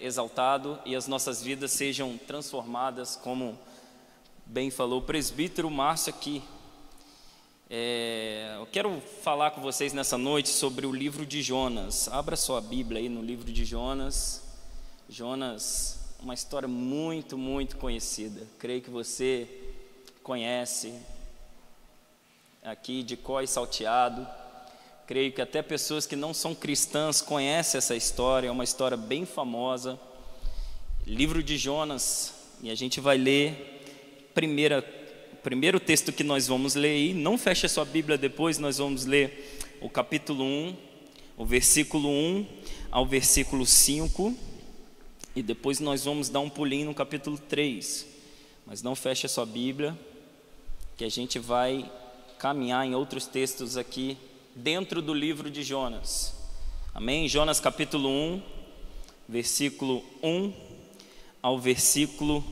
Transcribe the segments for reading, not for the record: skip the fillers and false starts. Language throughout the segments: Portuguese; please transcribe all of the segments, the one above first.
exaltado e as nossas vidas sejam transformadas, como bem falou o presbítero Márcio aqui. Eu quero falar com vocês nessa noite sobre o livro de Jonas. Abra sua Bíblia aí no livro de Jonas. Jonas, uma história muito, muito conhecida. Creio que você conhece aqui de cor e salteado. Creio que até pessoas que não são cristãs conhecem essa história. É uma história bem famosa. Livro de Jonas. E a gente vai ler primeiro texto que nós vamos ler aí. Não feche a sua Bíblia depois, nós vamos ler o capítulo 1, o versículo 1 ao versículo 5. E depois nós vamos dar um pulinho no capítulo 3. Mas não feche a sua Bíblia, que a gente vai caminhar em outros textos aqui dentro do livro de Jonas. Amém? Jonas capítulo 1, versículo 1 ao versículo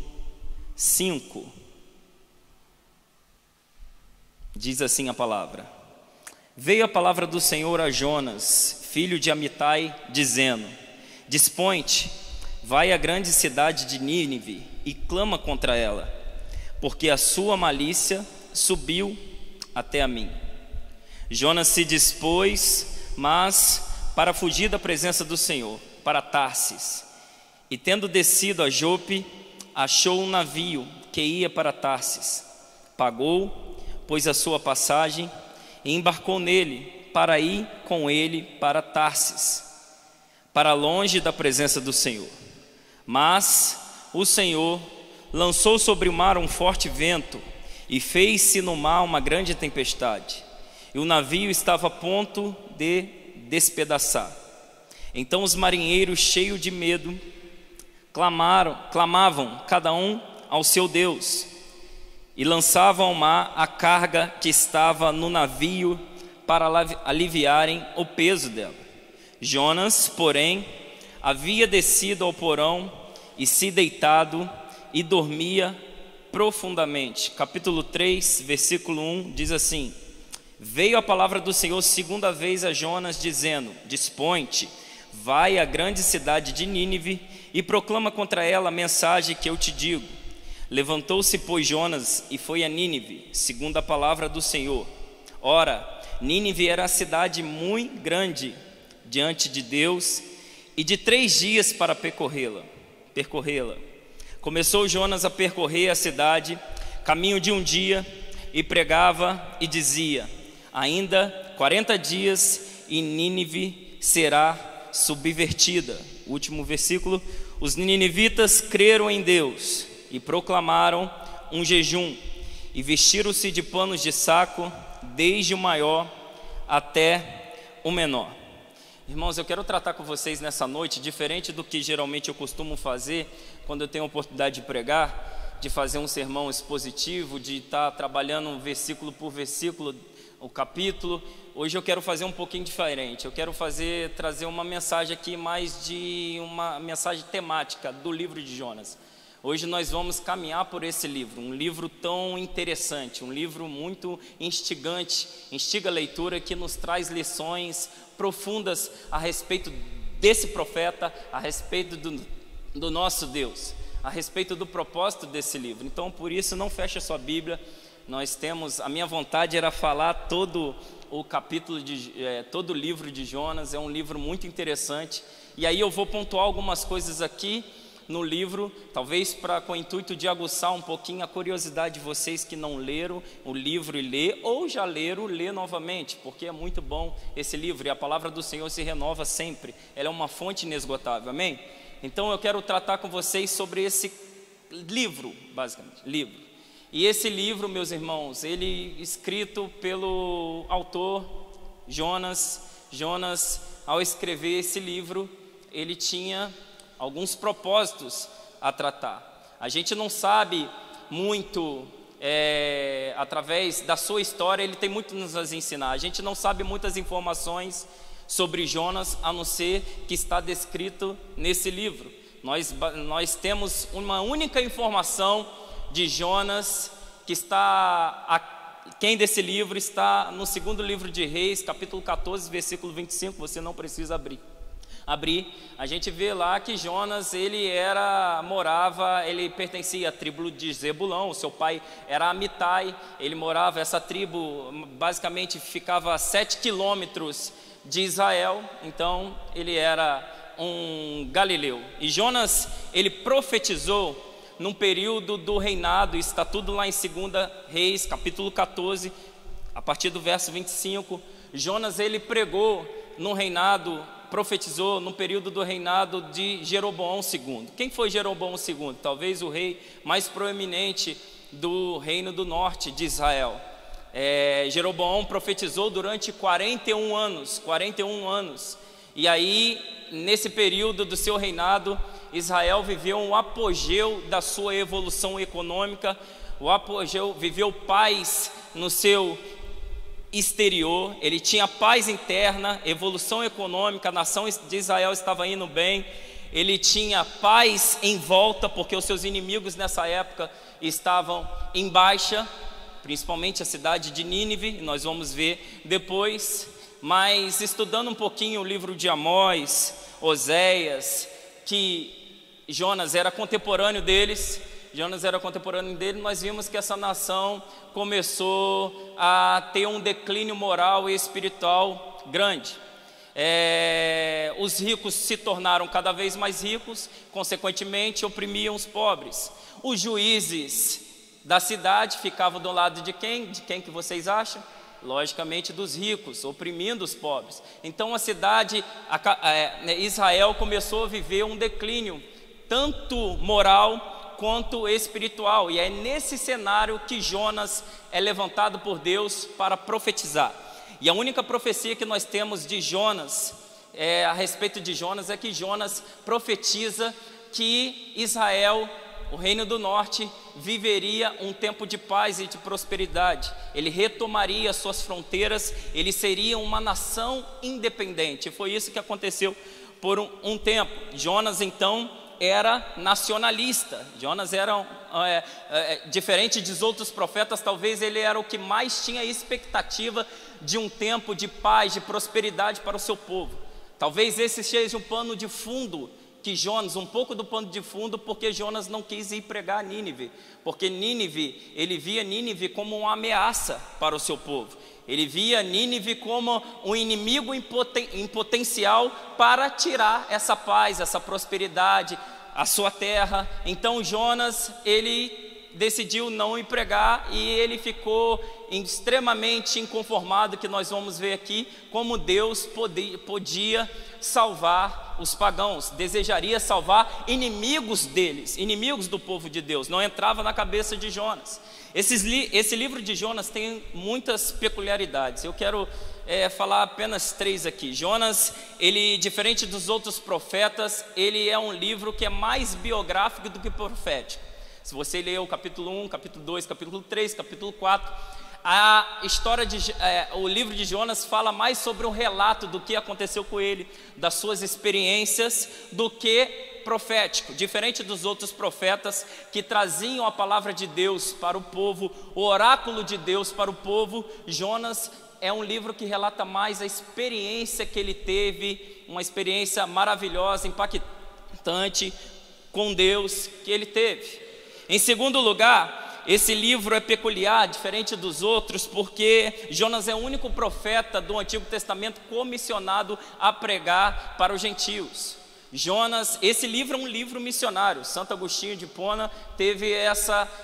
5. Diz assim a palavra: Veio a palavra do Senhor a Jonas, filho de Amitai, dizendo: Dispõe-te, vai à grande cidade de Nínive e clama contra ela, porque a sua malícia subiu até a mim. Jonas se dispôs, mas para fugir da presença do Senhor, para Tarsis. E tendo descido a Jope, achou um navio que ia para Tarsis. Pagou, pôs a sua passagem e embarcou nele, para ir com ele para Tarsis, para longe da presença do Senhor. Mas o Senhor lançou sobre o mar um forte vento e fez-se no mar uma grande tempestade, e o navio estava a ponto de despedaçar. Então os marinheiros, cheios de medo, clamavam cada um ao seu Deus, e lançavam ao mar a carga que estava no navio para aliviarem o peso dela. Jonas, porém, havia descido ao porão e se deitado e dormia profundamente. Capítulo 3, versículo 1 diz assim: Veio a palavra do Senhor segunda vez a Jonas, dizendo: Dispõe-te, vai à grande cidade de Nínive e proclama contra ela a mensagem que eu te digo. Levantou-se, pois, Jonas e foi a Nínive, segundo a palavra do Senhor. Ora, Nínive era a cidade muito grande diante de Deus, e de 3 dias para percorrê-la. Começou Jonas a percorrer a cidade, caminho de um dia, e pregava e dizia: Ainda 40 dias e Nínive será subvertida. Último versículo: Os ninivitas creram em Deus e proclamaram um jejum, e vestiram-se de panos de saco, desde o maior até o menor. Irmãos, eu quero tratar com vocês nessa noite, diferente do que geralmente eu costumo fazer quando eu tenho a oportunidade de pregar, de fazer um sermão expositivo, de estar trabalhando versículo por versículo, o capítulo. Hoje eu quero fazer um pouquinho diferente. Eu quero trazer uma mensagem aqui, mais de uma mensagem temática do livro de Jonas. Hoje nós vamos caminhar por esse livro, um livro tão interessante, um livro muito instigante, instiga a leitura, que nos traz lições profundas a respeito desse profeta, a respeito do nosso Deus, a respeito do propósito desse livro. Então, por isso, não feche a sua Bíblia. A minha vontade era falar todo o capítulo todo o livro de Jonas. É um livro muito interessante, e aí eu vou pontuar algumas coisas aqui no livro, talvez com o intuito de aguçar um pouquinho a curiosidade de vocês que não leram o livro e ler, ou já leram, ler novamente, porque é muito bom esse livro, e a palavra do Senhor se renova sempre, ela é uma fonte inesgotável, amém? Então eu quero tratar com vocês sobre esse livro, basicamente, e esse livro, meus irmãos, ele escrito pelo autor Jonas, ao escrever esse livro, ele tinha alguns propósitos a tratar. A gente não sabe muito, através da sua história, ele tem muito a nos ensinar. A gente não sabe muitas informações sobre Jonas, a não ser que está descrito nesse livro. Nós temos uma única informação de Jonas, quem desse livro está no segundo livro de Reis, capítulo 14, versículo 25, você não precisa abrir. abrir, a gente vê lá que Jonas, ele pertencia à tribo de Zebulão, o seu pai era Amitai, ele morava, essa tribo basicamente ficava a 7 quilômetros de Israel, então ele era um galileu. E Jonas, ele profetizou num período do reinado, está tudo lá em 2 Reis, capítulo 14, a partir do verso 25, Jonas, ele pregou no reinado, profetizou no período do reinado de Jeroboão II. Quem foi Jeroboão II? Talvez o rei mais proeminente do reino do norte de Israel. Jeroboão profetizou durante 41 anos, e aí, nesse período do seu reinado, Israel viveu um apogeu da sua evolução econômica, viveu paz no seu exterior, ele tinha paz interna, evolução econômica, a nação de Israel estava indo bem, ele tinha paz em volta, porque os seus inimigos nessa época estavam em baixa, principalmente a cidade de Nínive, nós vamos ver depois, mas estudando um pouquinho o livro de Amós, Oséias, que Jonas era contemporâneo deles, nós vimos que essa nação começou a ter um declínio moral e espiritual grande. Os ricos se tornaram cada vez mais ricos, consequentemente oprimiam os pobres. Os juízes da cidade ficavam do lado de quem? De quem que vocês acham? Logicamente dos ricos, oprimindo os pobres. Então a cidade, Israel começou a viver um declínio, tanto moral quanto espiritual, e é nesse cenário que Jonas é levantado por Deus para profetizar. E a única profecia que nós temos de Jonas, a respeito de Jonas, é que Jonas profetiza que Israel, o reino do norte, viveria um tempo de paz e de prosperidade. Ele retomaria suas fronteiras, ele seria uma nação independente. Foi isso que aconteceu por um tempo. Jonas, então, era nacionalista. Jonas era, diferente dos outros profetas, talvez ele era o que mais tinha expectativa de um tempo de paz, de prosperidade para o seu povo. Talvez esse seja um pano de fundo que Jonas, um pouco do pano de fundo, porque Jonas não quis ir pregar a Nínive, porque Nínive, ele via Nínive como uma ameaça para o seu povo. Ele via Nínive como um inimigo em potencial para tirar essa paz, essa prosperidade, a sua terra. Então Jonas, ele decidiu não ir pregar e ele ficou extremamente inconformado, que nós vamos ver aqui, como Deus podia salvar os pagãos, desejaria salvar inimigos deles, inimigos do povo de Deus. Não entrava na cabeça de Jonas. Esse livro de Jonas tem muitas peculiaridades. Eu quero falar apenas 3 aqui. Jonas, ele, diferente dos outros profetas, ele é um livro que é mais biográfico do que profético. Se você ler o capítulo 1, capítulo 2, capítulo 3, capítulo 4, o livro de Jonas fala mais sobre um relato do que aconteceu com ele, das suas experiências, do que profético. Diferente dos outros profetas que traziam a palavra de Deus para o povo, o oráculo de Deus para o povo, Jonas é um livro que relata mais a experiência que ele teve, uma experiência maravilhosa, impactante com Deus que ele teve. Em segundo lugar, esse livro é peculiar, diferente dos outros, porque Jonas é o único profeta do Antigo Testamento comissionado a pregar para os gentios. Jonas, esse livro é um livro missionário. Santo Agostinho de Hipona teve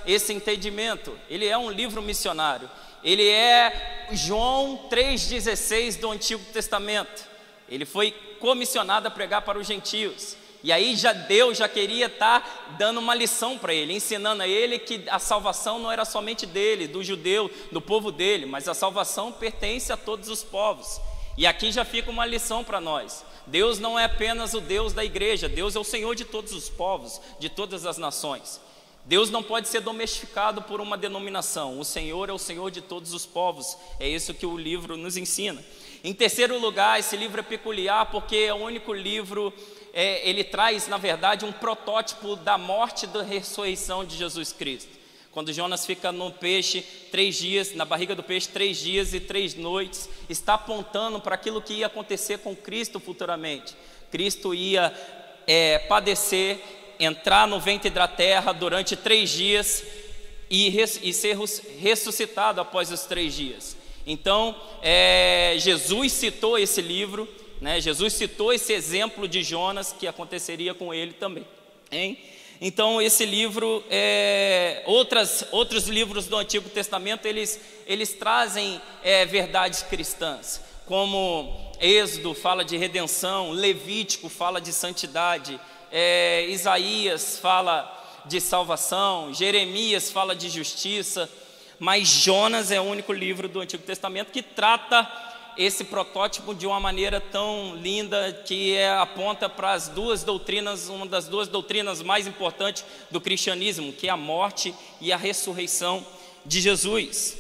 esse entendimento. Ele é um livro missionário. Ele é João 3,16 do Antigo Testamento. Ele foi comissionado a pregar para os gentios. E aí Deus já queria estar dando uma lição para ele, ensinando a ele que a salvação não era somente dele, do judeu, do povo dele, mas a salvação pertence a todos os povos. E aqui já fica uma lição para nós. Deus não é apenas o Deus da igreja, Deus é o Senhor de todos os povos, de todas as nações. Deus não pode ser domesticado por uma denominação. O Senhor é o Senhor de todos os povos. É isso que o livro nos ensina. Em terceiro lugar, esse livro é peculiar porque é o único livro, ele traz, na verdade, um protótipo da morte e da ressurreição de Jesus Cristo. Quando Jonas fica no peixe 3 dias, na barriga do peixe 3 dias e 3 noites, está apontando para aquilo que ia acontecer com Cristo futuramente. Cristo ia padecer, entrar no ventre da terra durante 3 dias e ser ressuscitado após os 3 dias. Então, Jesus citou esse livro, né? Jesus citou esse exemplo de Jonas que aconteceria com ele também, hein? Então esse livro, outros livros do Antigo Testamento, eles trazem verdades cristãs, como Êxodo fala de redenção, Levítico fala de santidade, Isaías fala de salvação, Jeremias fala de justiça, mas Jonas é o único livro do Antigo Testamento que trata esse protótipo de uma maneira tão linda, que aponta para as 2 doutrinas, uma das 2 doutrinas mais importantes do cristianismo, que é a morte e a ressurreição de Jesus.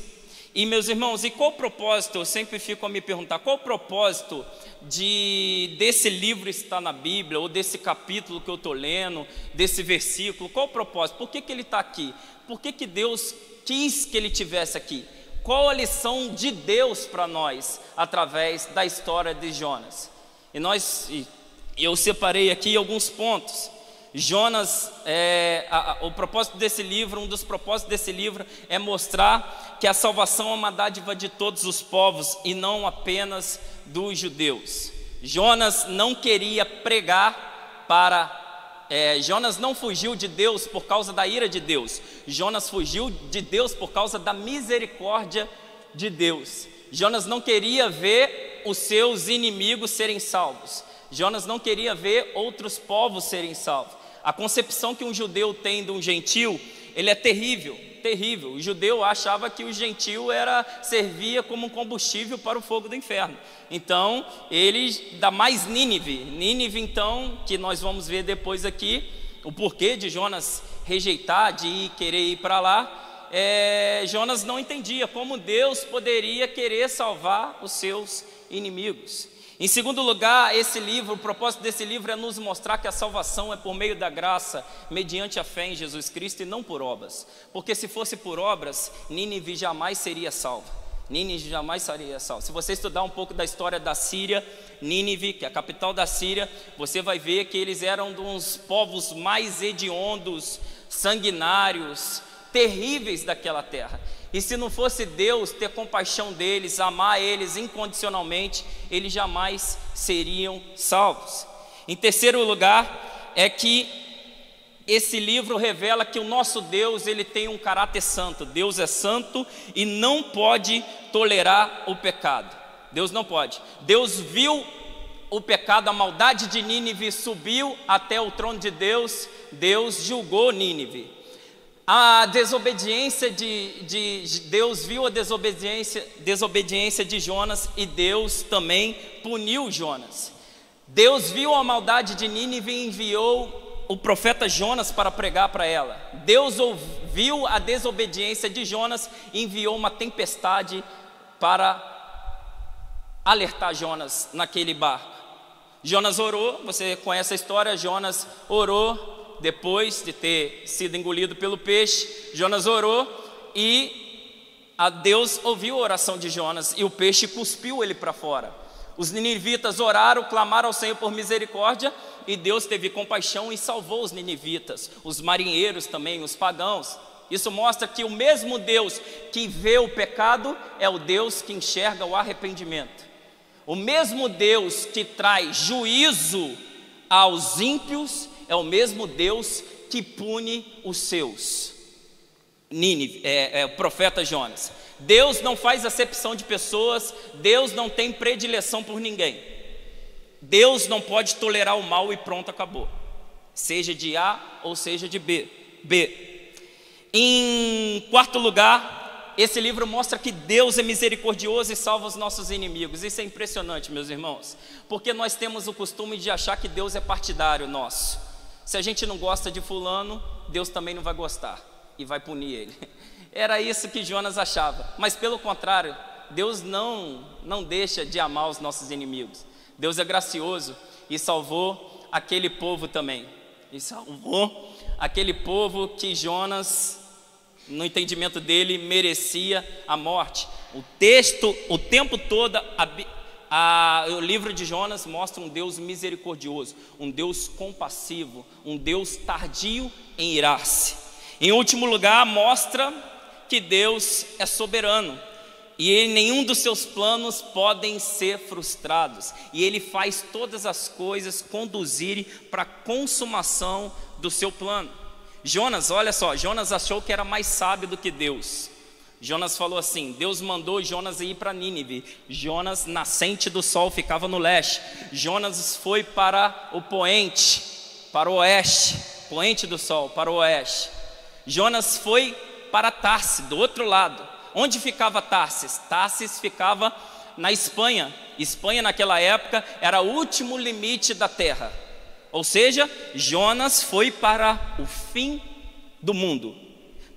E meus irmãos, e qual o propósito? Eu sempre fico a me perguntar, qual o propósito desse livro estar na Bíblia, ou desse capítulo que eu estou lendo, desse versículo? Qual o propósito? Por que ele está aqui? Por que Deus quis que ele tivesse aqui? Qual a lição de Deus para nós através da história de Jonas? Eu separei aqui alguns pontos. Jonas, o propósito desse livro, um dos propósitos desse livro é mostrar que a salvação é uma dádiva de todos os povos e não apenas dos judeus. Jonas não queria pregar Jonas não fugiu de Deus por causa da ira de Deus. Jonas fugiu de Deus por causa da misericórdia de Deus. Jonas não queria ver os seus inimigos serem salvos. Jonas não queria ver outros povos serem salvos. A concepção que um judeu tem de um gentil, ele é terrível, terrível. O judeu achava que o gentil servia como um combustível para o fogo do inferno. Então, ele dá mais Nínive. Nínive, então, que nós vamos ver depois aqui, o porquê de Jonas rejeitar, de querer ir para lá. Jonas não entendia como Deus poderia querer salvar os seus inimigos. Em segundo lugar, o propósito desse livro é nos mostrar que a salvação é por meio da graça, mediante a fé em Jesus Cristo e não por obras. Porque se fosse por obras, Nínive jamais seria salva. Nínive jamais seria salva. Se você estudar um pouco da história da Síria, Nínive, que é a capital da Síria, você vai ver que eles eram um dos povos mais hediondos, sanguinários, terríveis daquela terra. E se não fosse Deus ter compaixão deles, amar eles incondicionalmente, eles jamais seriam salvos. Em terceiro lugar, é que esse livro revela que o nosso Deus, ele tem um caráter santo. Deus é santo e não pode tolerar o pecado. Deus não pode. Deus viu o pecado, a maldade de Nínive subiu até o trono de Deus. Deus julgou Nínive. A desobediência de Deus viu a desobediência de Jonas e Deus também puniu Jonas. Deus viu a maldade de Nínive e enviou o profeta Jonas para pregar para ela. Deus ouviu a desobediência de Jonas e enviou uma tempestade para alertar Jonas naquele barco. Jonas orou, você conhece a história, Jonas orou. Depois de ter sido engolido pelo peixe, Jonas orou e Deus ouviu a oração de Jonas e o peixe cuspiu ele para fora. Os ninivitas oraram, clamaram ao Senhor por misericórdia e Deus teve compaixão e salvou os ninivitas, os marinheiros também, os pagãos. Isso mostra que o mesmo Deus que vê o pecado é o Deus que enxerga o arrependimento. O mesmo Deus que traz juízo aos ímpios é o mesmo Deus que pune os seus. Nínive, o profeta Jonas. Deus não faz acepção de pessoas, Deus não tem predileção por ninguém. Deus não pode tolerar o mal e pronto, acabou. Seja de A ou seja de B. Em quarto lugar, esse livro mostra que Deus é misericordioso e salva os nossos inimigos. Isso é impressionante, meus irmãos, porque nós temos o costume de achar que Deus é partidário nosso. Se a gente não gosta de fulano, Deus também não vai gostar e vai punir ele. Era isso que Jonas achava, mas pelo contrário, Deus não deixa de amar os nossos inimigos. Deus é gracioso e salvou aquele povo também. E salvou aquele povo que Jonas no entendimento dele, merecia a morte. O texto, o tempo todo, o livro de Jonas mostra um Deus misericordioso, um Deus compassivo, um Deus tardio em irar-se. Em último lugar, mostra que Deus é soberano e nenhum dos seus planos podem ser frustrados, e Ele faz todas as coisas conduzirem para a consumação do seu plano. Jonas, olha só, Jonas achou que era mais sábio do que Deus. Jonas falou assim: Deus mandou Jonas ir para Nínive. Jonas, nascente do sol, ficava no leste. Jonas foi para o poente, para o oeste, poente do sol, para o oeste. Jonas foi para Tarsis, do outro lado. Onde ficava Tarsis? Tarsis ficava na Espanha. Espanha naquela época era o último limite da terra. Ou seja, Jonas foi para o fim do mundo.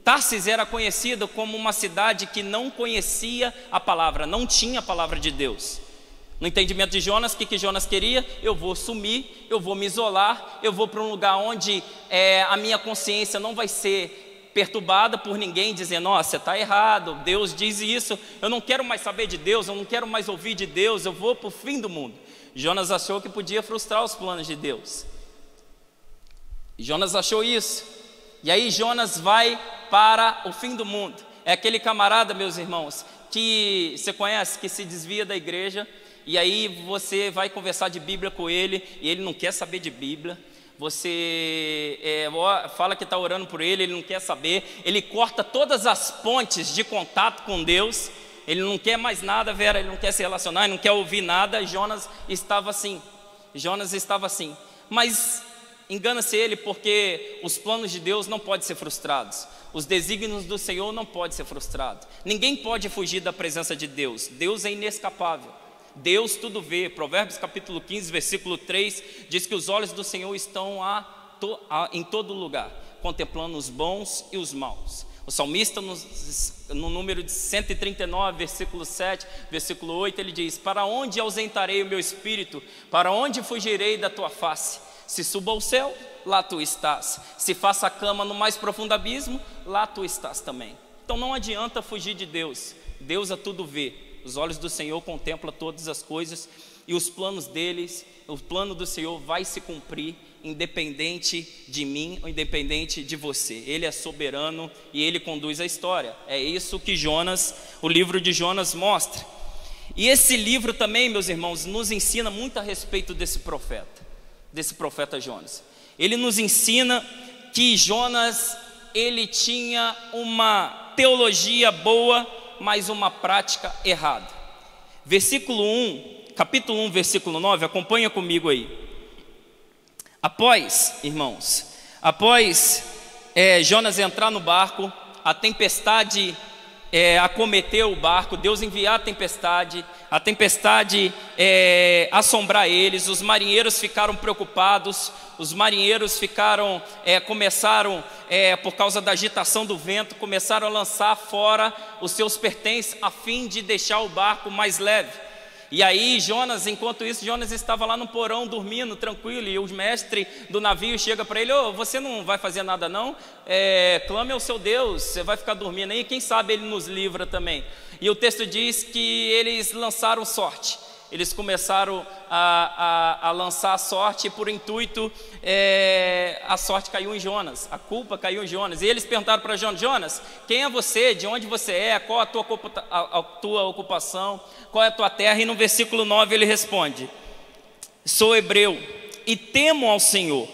Tarsis era conhecido como uma cidade que não conhecia a palavra, não tinha a palavra de Deus. No entendimento de Jonas, o que Jonas queria? Eu vou sumir, eu vou me isolar, eu vou para um lugar onde a minha consciência não vai ser perturbada por ninguém dizendo: nossa, você está errado, Deus diz isso, eu não quero mais saber de Deus, eu não quero mais ouvir de Deus, eu vou para o fim do mundo. Jonas achou que podia frustrar os planos de Deus. Jonas achou isso. E aí Jonas vai para o fim do mundo. É aquele camarada, meus irmãos, que você conhece, que se desvia da igreja, e aí você vai conversar de Bíblia com ele, e ele não quer saber de Bíblia. Você fala que está orando por ele, ele não quer saber. Ele corta todas as pontes de contato com Deus. Ele não quer mais nada, Vera, ele não quer se relacionar, ele não quer ouvir nada. Jonas estava assim. Mas engana-se ele, porque os planos de Deus não podem ser frustrados. Os desígnios do Senhor não podem ser frustrados. Ninguém pode fugir da presença de Deus. Deus é inescapável. Deus tudo vê. Provérbios capítulo 15, versículo 3 diz que os olhos do Senhor estão em todo lugar, contemplando os bons e os maus. O salmista no número de 139, versículo 7, versículo 8, ele diz: para onde ausentarei o meu espírito? Para onde fugirei da tua face? Se suba ao céu, lá tu estás. Se faça a cama no mais profundo abismo, lá tu estás também. Então não adianta fugir de Deus. Deus a tudo vê. Os olhos do Senhor contemplam todas as coisas, e os planos deles, o plano do Senhor vai se cumprir, independente de mim ou independente de você. Ele é soberano e Ele conduz a história. É isso que o livro de Jonas mostra. E esse livro também, meus irmãos, nos ensina muito a respeito desse profeta Jonas. Ele nos ensina que Jonas, ele tinha uma teologia boa, mas uma prática errada. Capítulo 1, versículo 9, acompanha comigo aí. Após Jonas entrar no barco, a tempestade acometeu o barco, Deus enviar a tempestade assombrar eles, os marinheiros ficaram preocupados, começaram, por causa da agitação do vento, começaram a lançar fora os seus pertences, a fim de deixar o barco mais leve. E aí enquanto isso, Jonas estava lá no porão dormindo, tranquilo, e o mestre do navio chega para ele: você não vai fazer nada não? Clame ao seu Deus, você vai ficar dormindo aí, quem sabe Ele nos livra também. E o texto diz que eles lançaram sorte. Eles começaram a lançar a sorte, e por intuito, a sorte caiu em Jonas, a culpa caiu em Jonas. E eles perguntaram para Jonas: quem é você? De onde você é? Qual a tua ocupação? Qual é a tua terra? E no versículo 9 ele responde: sou hebreu e temo ao Senhor,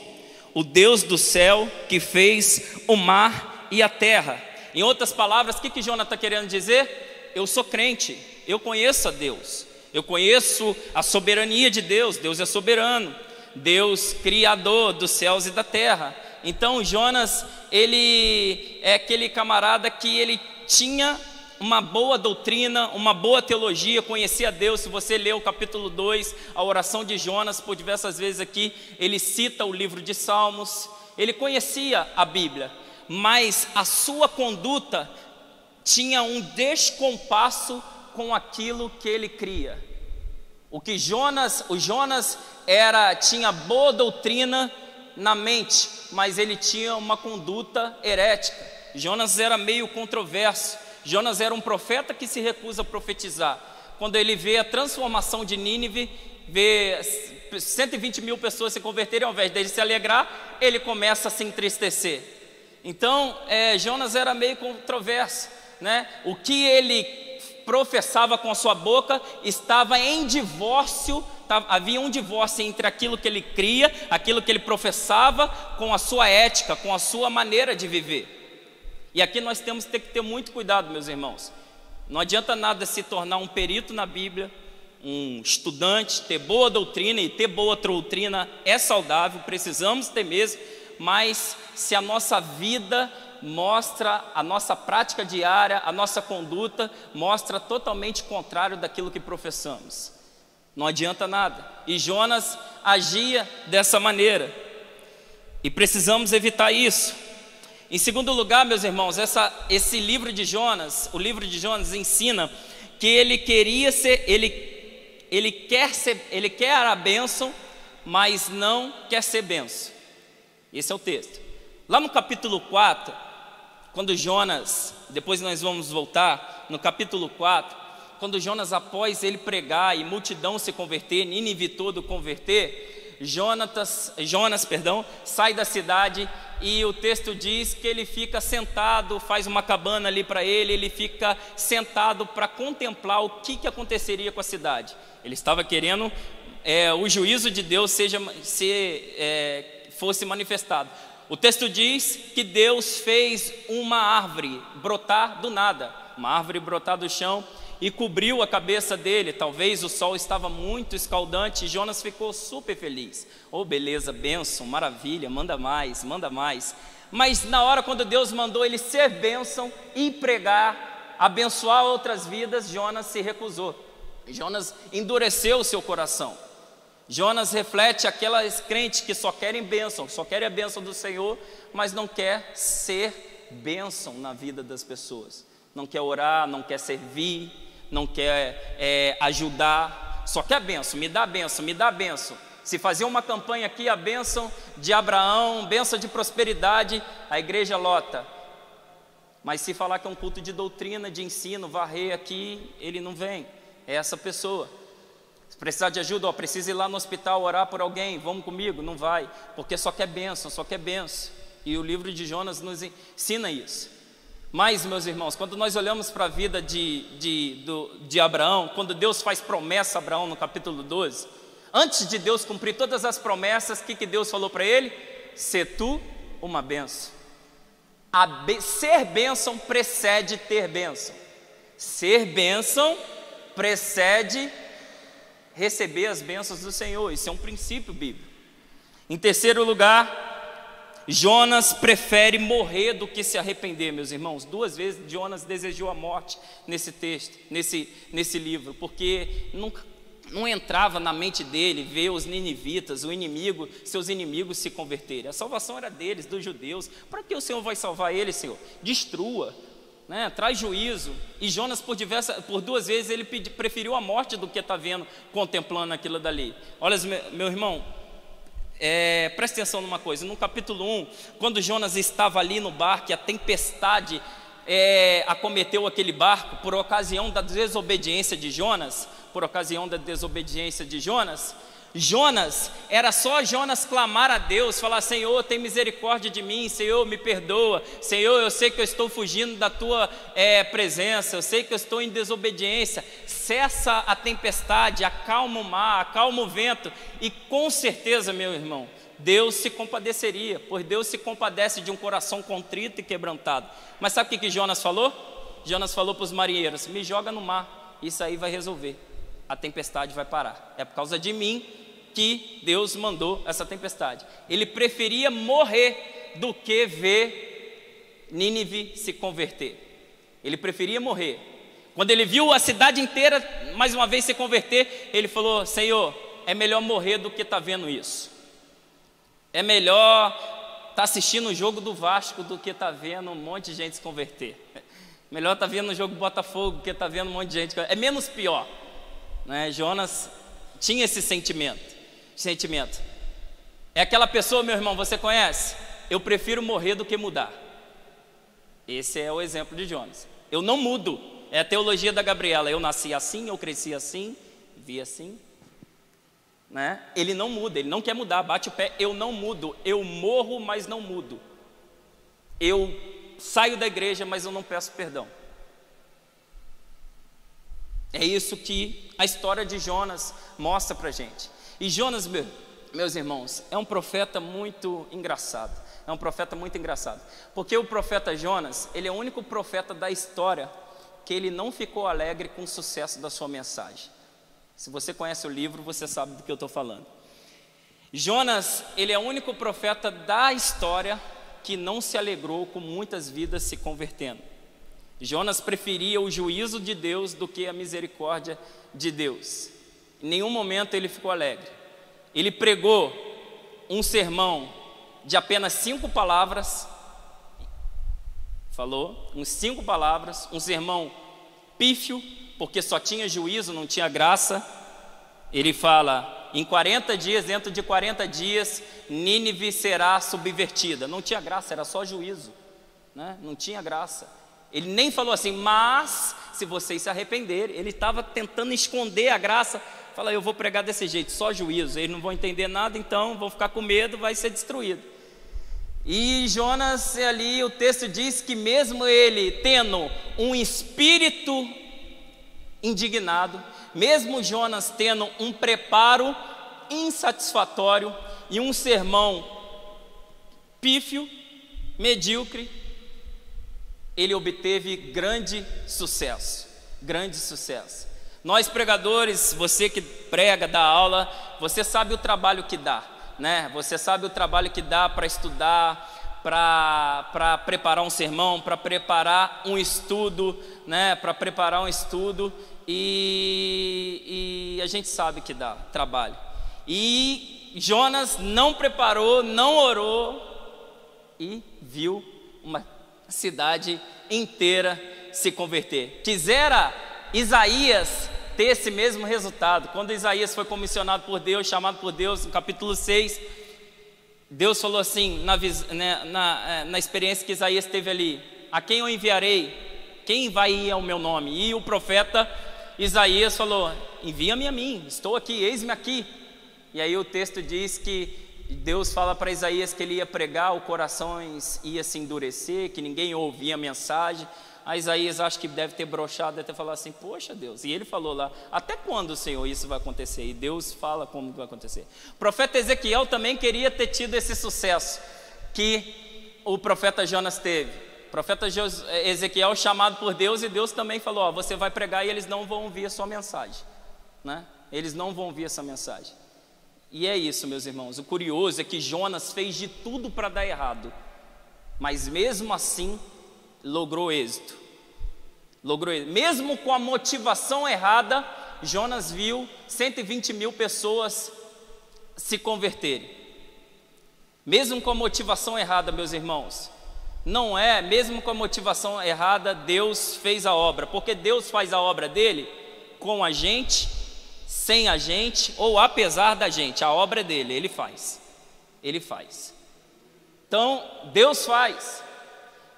o Deus do céu, que fez o mar e a terra. Em outras palavras, o que Jonas está querendo dizer? Eu sou crente, eu conheço a Deus, eu conheço a soberania de Deus. Deus é soberano, Deus criador dos céus e da terra. Então Jonas, ele é aquele camarada que ele tinha uma boa doutrina, uma boa teologia, conhecia Deus. Se você ler o capítulo 2, a oração de Jonas, por diversas vezes aqui, ele cita o livro de Salmos. Ele conhecia a Bíblia, mas a sua conduta tinha um descompasso com aquilo que ele cria. O Jonas tinha boa doutrina na mente, mas ele tinha uma conduta herética. Jonas era meio controverso. Jonas era um profeta que se recusa a profetizar. Quando ele vê a transformação de Nínive, vê 120 mil pessoas se converterem, ao invés dele se alegrar, ele começa a se entristecer. Então, Jonas era meio controverso, né? O que ele professava com a sua boca estava em divórcio, havia um divórcio entre aquilo que ele cria, aquilo que ele professava, com a sua ética, com a sua maneira de viver. E aqui nós temos que ter muito cuidado, meus irmãos. Não adianta nada se tornar um perito na Bíblia, um estudante, ter boa doutrina, e ter boa doutrina é saudável, precisamos ter mesmo, mas se a nossa vida mostra, a nossa prática diária, a nossa conduta mostra totalmente contrário daquilo que professamos, não adianta nada. E Jonas agia dessa maneira, e precisamos evitar isso. Em segundo lugar, meus irmãos, esse livro de Jonas, o livro de Jonas ensina que ele quer a bênção, mas não quer ser bênção. Esse é o texto. Lá no capítulo 4, quando Jonas, depois nós vamos voltar, no capítulo 4, quando Jonas, após ele pregar e multidão se converter, Nínive todo converter, Jonas, sai da cidade, e o texto diz que ele fica sentado, faz uma cabana ali para ele fica sentado para contemplar o que aconteceria com a cidade. Ele estava querendo o juízo de Deus fosse manifestado. O texto diz que Deus fez uma árvore brotar do nada, uma árvore brotar do chão, e cobriu a cabeça dele. Talvez o sol estava muito escaldante, e Jonas ficou super feliz. Oh, beleza, bênção, maravilha, manda mais, manda mais. Mas na hora quando Deus mandou ele ser bênção e pregar, abençoar outras vidas, Jonas se recusou. Jonas endureceu o seu coração. Jonas reflete aquelas crentes que só querem bênção, só querem a bênção do Senhor, mas não quer ser bênção na vida das pessoas. Não quer orar, não quer servir, não quer ajudar, só quer a bênção, me dá a bênção, me dá a bênção. Se fazer uma campanha aqui, a bênção de Abraão, bênção de prosperidade, a igreja lota. Mas se falar que é um culto de doutrina, de ensino, varrer aqui, ele não vem. É essa pessoa. Se precisar de ajuda, precisa ir lá no hospital orar por alguém, vamos comigo, não vai, porque só quer bênção, só quer bênção. E o livro de Jonas nos ensina isso. Mas, meus irmãos, quando nós olhamos para a vida de Abraão, quando Deus faz promessa a Abraão no capítulo 12, antes de Deus cumprir todas as promessas, o que Deus falou para ele? Sê tu uma bênção. Ser bênção precede ter bênção. Ser bênção precede receber as bênçãos do Senhor. Isso é um princípio bíblico. Em terceiro lugar, Jonas prefere morrer do que se arrepender, meus irmãos. 2 vezes Jonas desejou a morte nesse texto, nesse livro, porque não entrava na mente dele ver os ninivitas, seus inimigos se converterem. A salvação era deles, dos judeus. Para que o Senhor vai salvar eles, Senhor? Destrua, né? Traz juízo. E Jonas, por 2 vezes, ele preferiu a morte do que está vendo, contemplando aquilo dali. Olha, meu irmão, presta atenção numa coisa. No capítulo 1, quando Jonas estava ali no barco e a tempestade acometeu aquele barco por ocasião da desobediência de Jonas, era só Jonas clamar a Deus, falar: Senhor, tem misericórdia de mim, Senhor, me perdoa, Senhor, eu sei que eu estou fugindo da tua presença, eu sei que eu estou em desobediência, cessa a tempestade, acalma o mar, acalma o vento, e com certeza, meu irmão, Deus se compadeceria, pois Deus se compadece de um coração contrito e quebrantado. Mas sabe o que Jonas falou? Jonas falou para os marinheiros: me joga no mar, isso aí vai resolver, a tempestade vai parar, é por causa de mim que Deus mandou essa tempestade. Ele preferia morrer do que ver Nínive se converter. Ele preferia morrer. Quando ele viu a cidade inteira mais uma vez se converter, ele falou: Senhor, é melhor morrer do que estar vendo isso. É melhor estar assistindo o jogo do Vasco do que estar vendo um monte de gente se converter. Melhor estar vendo o jogo do Botafogo do que estar vendo um monte de gente. É menos pior, né? Jonas tinha esse sentimento. É aquela pessoa, meu irmão, você conhece? Eu prefiro morrer do que mudar. Esse é o exemplo de Jonas. Eu não mudo. É a teologia da Gabriela. Eu nasci assim, eu cresci assim, vi assim, né? Ele não muda, ele não quer mudar. Bate o pé, eu não mudo. Eu morro, mas não mudo. Eu saio da igreja, mas eu não peço perdão. É isso que a história de Jonas mostra pra gente. E Jonas, meus irmãos, é um profeta muito engraçado. É um profeta muito engraçado. Porque o profeta Jonas, ele é o único profeta da história que ele não ficou alegre com o sucesso da sua mensagem. Se você conhece o livro, você sabe do que eu estou falando. Jonas, ele é o único profeta da história que não se alegrou com muitas vidas se convertendo. Jonas preferia o juízo de Deus do que a misericórdia de Deus. Em nenhum momento ele ficou alegre. Ele pregou um sermão de apenas 5 palavras. Falou, uns 5 palavras, um sermão pífio, porque só tinha juízo, não tinha graça. Ele fala, em 40 dias, dentro de 40 dias, Nínive será subvertida. Não tinha graça, era só juízo, né? Não tinha graça. Ele nem falou assim, mas se vocês se arrependerem. Ele estava tentando esconder a graça. Fala, eu vou pregar desse jeito, só juízo. Eles não vão entender nada, então vão ficar com medo, vai ser destruído. E Jonas, ali o texto diz que mesmo ele tendo um espírito indignado, mesmo Jonas tendo um preparo insatisfatório e um sermão pífio, medíocre, ele obteve grande sucesso, grande sucesso. Nós pregadores, você que prega, dá aula, você sabe o trabalho que dá, né? Você sabe o trabalho que dá para estudar, para preparar um sermão, para preparar um estudo, né? Para preparar um estudo e a gente sabe que dá trabalho. E Jonas não preparou, não orou e viu uma cidade inteira se converter. Quisera Isaías ter esse mesmo resultado. Quando Isaías foi comissionado por Deus, chamado por Deus, no capítulo 6, Deus falou assim, na experiência que Isaías teve ali, a quem eu enviarei? Quem vai ir ao meu nome? E o profeta Isaías falou, envia-me a mim, estou aqui, eis-me aqui. E aí o texto diz que Deus fala para Isaías que ele ia pregar, o coração ia se endurecer, que ninguém ouvia a mensagem. A Isaías acho que deve ter broxado, deve ter falado assim, poxa Deus. E ele falou lá, até quando, Senhor, isso vai acontecer? E Deus fala como vai acontecer. O profeta Ezequiel também queria ter tido esse sucesso que o profeta Jonas teve. O profeta Ezequiel chamado por Deus, e Deus também falou, ó, você vai pregar e eles não vão ouvir a sua mensagem, né? Eles não vão ouvir essa mensagem. E é isso, meus irmãos, o curioso é que Jonas fez de tudo para dar errado, mas mesmo assim logrou êxito. Mesmo com a motivação errada, Jonas viu 120 mil pessoas se converterem. Mesmo com a motivação errada, meus irmãos, não é, mesmo com a motivação errada, Deus fez a obra, porque Deus faz a obra dele com a gente, sem a gente ou apesar da gente. A obra é dele, ele faz. Então, Deus faz.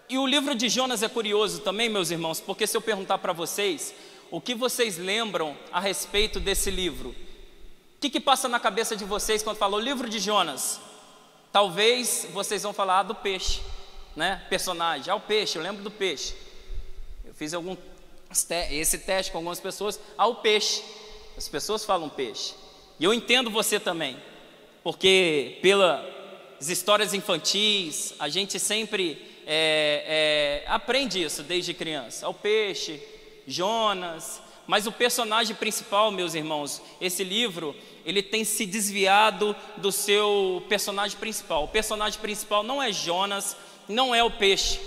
E o livro de Jonas é curioso também, meus irmãos, porque se eu perguntar para vocês, o que vocês lembram a respeito desse livro? O que passa na cabeça de vocês quando fala o livro de Jonas? Talvez vocês vão falar do peixe, né? Personagem, o peixe, eu lembro do peixe. Eu fiz esse teste com algumas pessoas, o peixe. As pessoas falam peixe. E eu entendo você também, porque pelas histórias infantis, a gente sempre aprende isso desde criança. O peixe, Jonas. Mas o personagem principal, meus irmãos, esse livro, ele tem se desviado do seu personagem principal. O personagem principal não é Jonas, não é o peixe.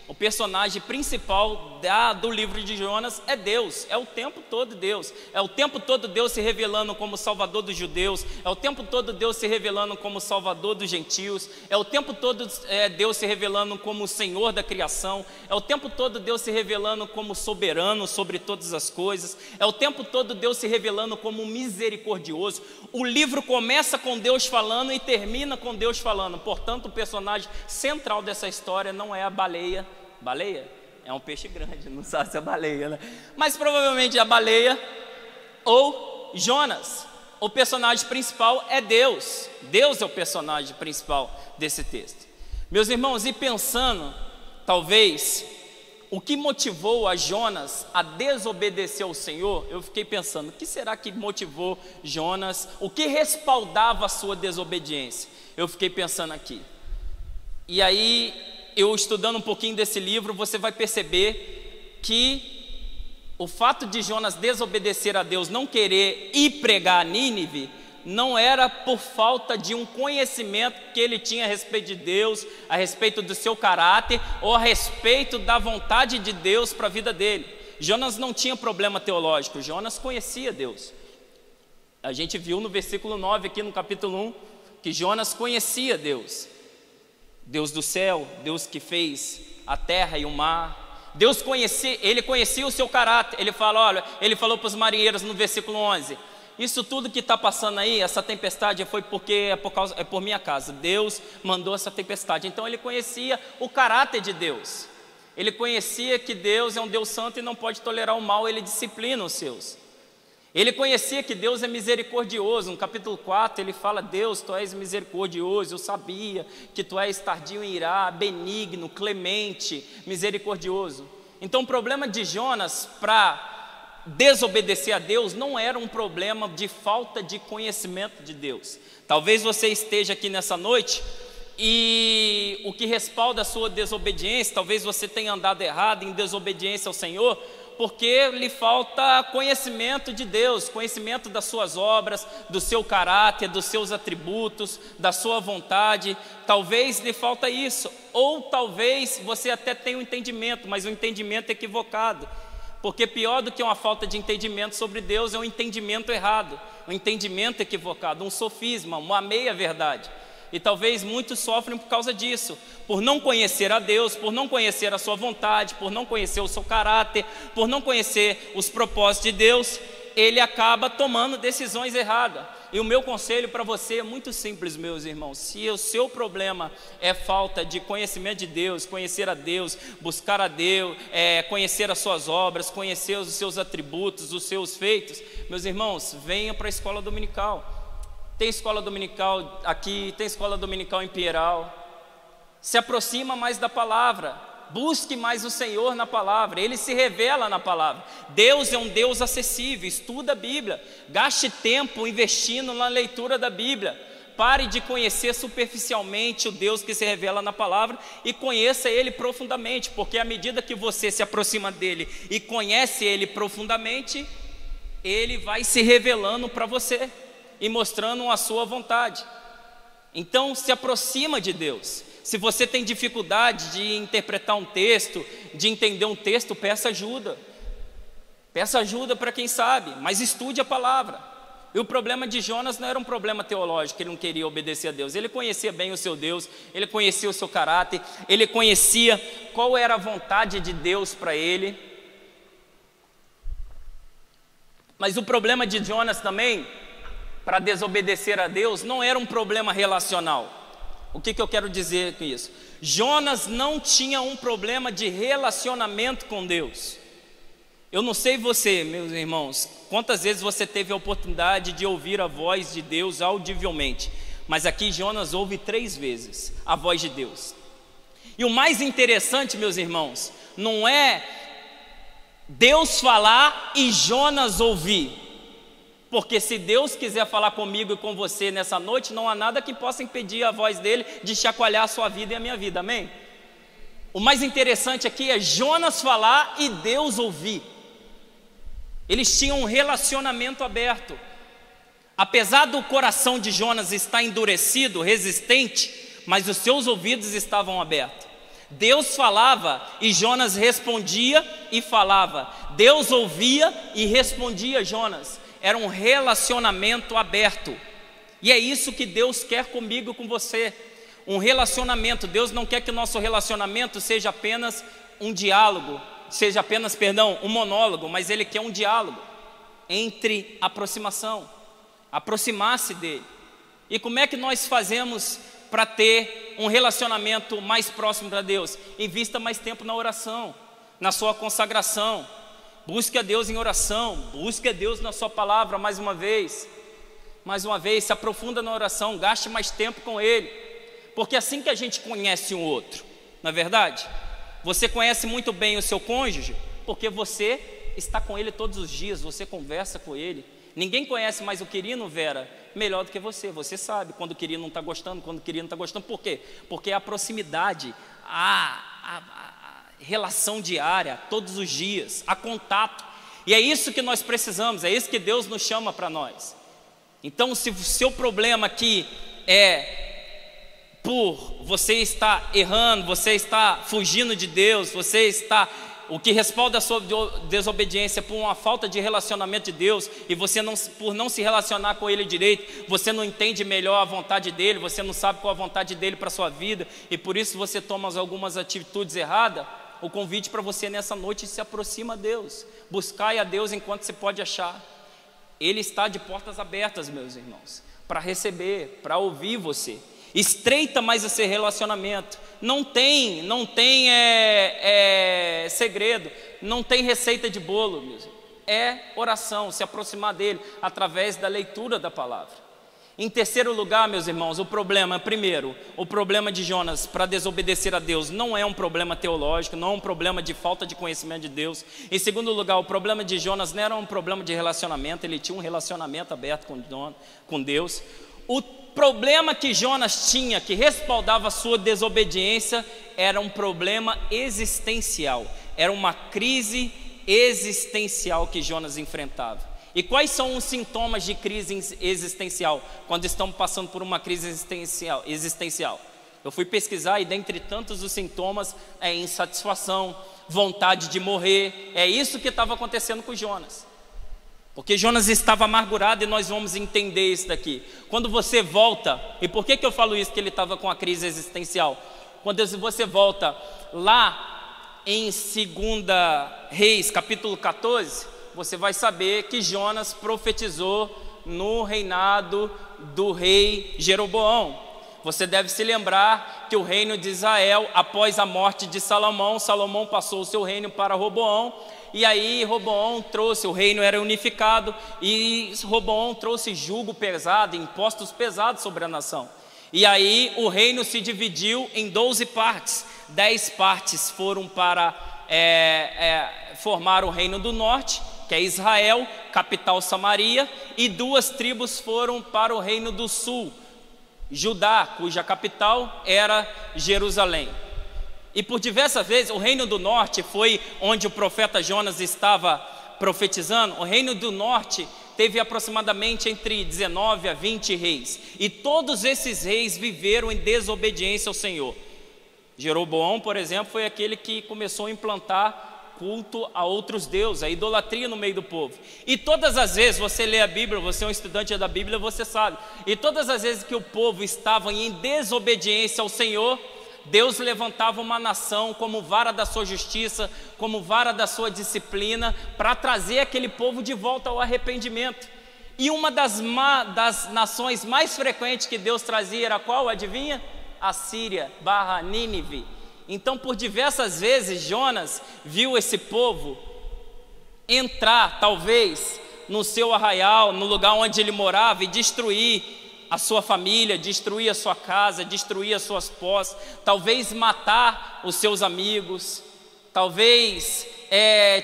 O personagem principal do livro de Jonas é Deus, é o tempo todo Deus. É o tempo todo Deus se revelando como Salvador dos judeus, é o tempo todo Deus se revelando como Salvador dos gentios, é o tempo todo Deus se revelando como o Senhor da criação, é o tempo todo Deus se revelando como soberano sobre todas as coisas, é o tempo todo Deus se revelando como misericordioso. O livro começa com Deus falando e termina com Deus falando. Portanto, o personagem central dessa história não é a baleia Baleia? É um peixe grande, não sabe se é baleia, né? Mas provavelmente a baleia ou Jonas. O personagem principal é Deus. Deus é o personagem principal desse texto. Meus irmãos, e pensando, talvez, o que motivou a Jonas a desobedecer ao Senhor, eu fiquei pensando, o que será que motivou Jonas? O que respaldava a sua desobediência? Eu fiquei pensando aqui. E aí, eu estudando um pouquinho desse livro, você vai perceber que o fato de Jonas desobedecer a Deus, não querer ir pregar a Nínive, não era por falta de um conhecimento que ele tinha a respeito de Deus, a respeito do seu caráter, ou a respeito da vontade de Deus para a vida dele. Jonas não tinha problema teológico, Jonas conhecia Deus. A gente viu no versículo 9 aqui no capítulo 1, que Jonas conhecia Deus. Deus do céu, Deus que fez a terra e o mar. Deus conhecia, ele conhecia o seu caráter. Ele fala, olha, ele falou para os marinheiros no versículo 11, isso tudo que está passando aí, essa tempestade foi porque é por minha causa. Deus mandou essa tempestade. Então ele conhecia o caráter de Deus. Ele conhecia que Deus é um Deus santo e não pode tolerar o mal, ele disciplina os seus. Ele conhecia que Deus é misericordioso. No capítulo 4 ele fala, Deus, tu és misericordioso, eu sabia que tu és tardio em irar, benigno, clemente, misericordioso. Então o problema de Jonas para desobedecer a Deus não era um problema de falta de conhecimento de Deus. Talvez você esteja aqui nessa noite e o que respalda a sua desobediência, talvez você tenha andado errado em desobediência ao Senhor, porque lhe falta conhecimento de Deus, conhecimento das suas obras, do seu caráter, dos seus atributos, da sua vontade. Talvez lhe falta isso, ou talvez você até tenha um entendimento, mas um entendimento equivocado, porque pior do que uma falta de entendimento sobre Deus é um entendimento errado, um entendimento equivocado, um sofisma, uma meia-verdade. E talvez muitos sofrem por causa disso, por não conhecer a Deus, por não conhecer a sua vontade, por não conhecer o seu caráter, por não conhecer os propósitos de Deus, ele acaba tomando decisões erradas. E o meu conselho para você é muito simples, meus irmãos. Se o seu problema é falta de conhecimento de Deus, conhecer a Deus, buscar a Deus, conhecer as suas obras, conhecer os seus atributos, os seus feitos, meus irmãos, venham para a escola dominical. Tem escola dominical aqui, tem escola dominical em Pieral. Se aproxima mais da palavra, busque mais o Senhor na palavra, Ele se revela na palavra. Deus é um Deus acessível, estuda a Bíblia, gaste tempo investindo na leitura da Bíblia. Pare de conhecer superficialmente o Deus que se revela na palavra e conheça Ele profundamente, porque à medida que você se aproxima dEle e conhece Ele profundamente, Ele vai se revelando para você e mostrando a sua vontade. Então se aproxima de Deus. Se você tem dificuldade de interpretar um texto, de entender um texto, peça ajuda. Peça ajuda para quem sabe, mas estude a palavra. E o problema de Jonas não era um problema teológico, ele não queria obedecer a Deus. Ele conhecia bem o seu Deus, ele conhecia o seu caráter, ele conhecia qual era a vontade de Deus para ele. Mas o problema de Jonas também, para desobedecer a Deus, não era um problema relacional. O que eu quero dizer com isso? Jonas não tinha um problema de relacionamento com Deus. Eu não sei você, meus irmãos, quantas vezes você teve a oportunidade de ouvir a voz de Deus audivelmente, mas aqui Jonas ouve 3 vezes a voz de Deus. E o mais interessante, meus irmãos, não é Deus falar e Jonas ouvir. Porque se Deus quiser falar comigo e com você nessa noite, não há nada que possa impedir a voz dele de chacoalhar a sua vida e a minha vida, amém? O mais interessante aqui é Jonas falar e Deus ouvir. Eles tinham um relacionamento aberto. Apesar do coração de Jonas estar endurecido, resistente, mas os seus ouvidos estavam abertos. Deus falava e Jonas respondia e falava. Deus ouvia e respondia Jonas. Era um relacionamento aberto. E é isso que Deus quer comigo e com você. Um relacionamento. Deus não quer que o nosso relacionamento seja apenas um diálogo, seja apenas, um monólogo, mas Ele quer um diálogo entre aproximação, aproximar-se dele. E como é que nós fazemos para ter um relacionamento mais próximo para Deus? Invista mais tempo na oração, na sua consagração. Busque a Deus em oração, busque a Deus na sua palavra mais uma vez, se aprofunda na oração, gaste mais tempo com Ele, porque é assim que a gente conhece um outro, não é verdade? Você conhece muito bem o seu cônjuge, porque você está com ele todos os dias, você conversa com ele. Ninguém conhece mais o querido, Vera, melhor do que você. Você sabe quando o querido não está gostando, quando o querido não está gostando. Por quê? Porque a proximidade, a relação diária, todos os dias, a contato. E é isso que nós precisamos, é isso que Deus nos chama para nós. Então, se o seu problema aqui é por você estar errando, você está fugindo de Deus, o que respalda a sua desobediência por uma falta de relacionamento de Deus, e você por não se relacionar com Ele direito, você não entende melhor a vontade dEle, você não sabe qual a vontade dEle para a sua vida, e por isso você toma algumas atitudes erradas. O convite para você nessa noite: se aproxima a Deus, buscai a Deus enquanto se pode achar. Ele está de portas abertas, meus irmãos, para receber, para ouvir você. Estreita mais esse relacionamento. Não tem segredo, não tem receita de bolo, meus irmãos. É oração, se aproximar dele através da leitura da palavra. Em terceiro lugar, meus irmãos, o problema de Jonas para desobedecer a Deus não é um problema teológico, não é um problema de falta de conhecimento de Deus. Em segundo lugar, o problema de Jonas não era um problema de relacionamento, ele tinha um relacionamento aberto com Deus. O problema que Jonas tinha, que respaldava a sua desobediência, era um problema existencial, era uma crise existencial que Jonas enfrentava. E quais são os sintomas de crise existencial, quando estamos passando por uma crise existencial? Eu fui pesquisar e dentre tantos os sintomas é insatisfação, vontade de morrer. É isso que estava acontecendo com Jonas, porque Jonas estava amargurado, e nós vamos entender isso daqui. Quando você volta, e por que eu falo isso, que ele estava com a crise existencial? Quando você volta lá em 2 Reis, capítulo 14, você vai saber que Jonas profetizou no reinado do rei Jeroboão. Você deve se lembrar que o reino de Israel, após a morte de Salomão passou o seu reino para Roboão, e aí Roboão trouxe, o reino era unificado, e Roboão trouxe jugo pesado, impostos pesados sobre a nação. E aí o reino se dividiu em 12 partes, 10 partes foram para formar o reino do norte, que é Israel, capital Samaria, e 2 tribos foram para o reino do sul, Judá, cuja capital era Jerusalém. E por diversas vezes, o reino do norte foi onde o profeta Jonas estava profetizando. O reino do norte teve aproximadamente entre 19 a 20 reis, e todos esses reis viveram em desobediência ao Senhor. Jeroboão, por exemplo, foi aquele que começou a implantar culto a outros deuses, a idolatria no meio do povo. E todas as vezes, você lê a Bíblia, você é um estudante da Bíblia, você sabe, e todas as vezes que o povo estava em desobediência ao Senhor, Deus levantava uma nação como vara da sua justiça, como vara da sua disciplina, para trazer aquele povo de volta ao arrependimento. E uma das nações mais frequentes que Deus trazia era qual? Adivinha? A Síria / Nínive. Então, por diversas vezes, Jonas viu esse povo entrar, talvez, no seu arraial, no lugar onde ele morava, e destruir a sua família, destruir a sua casa, destruir as suas posses, talvez matar os seus amigos, talvez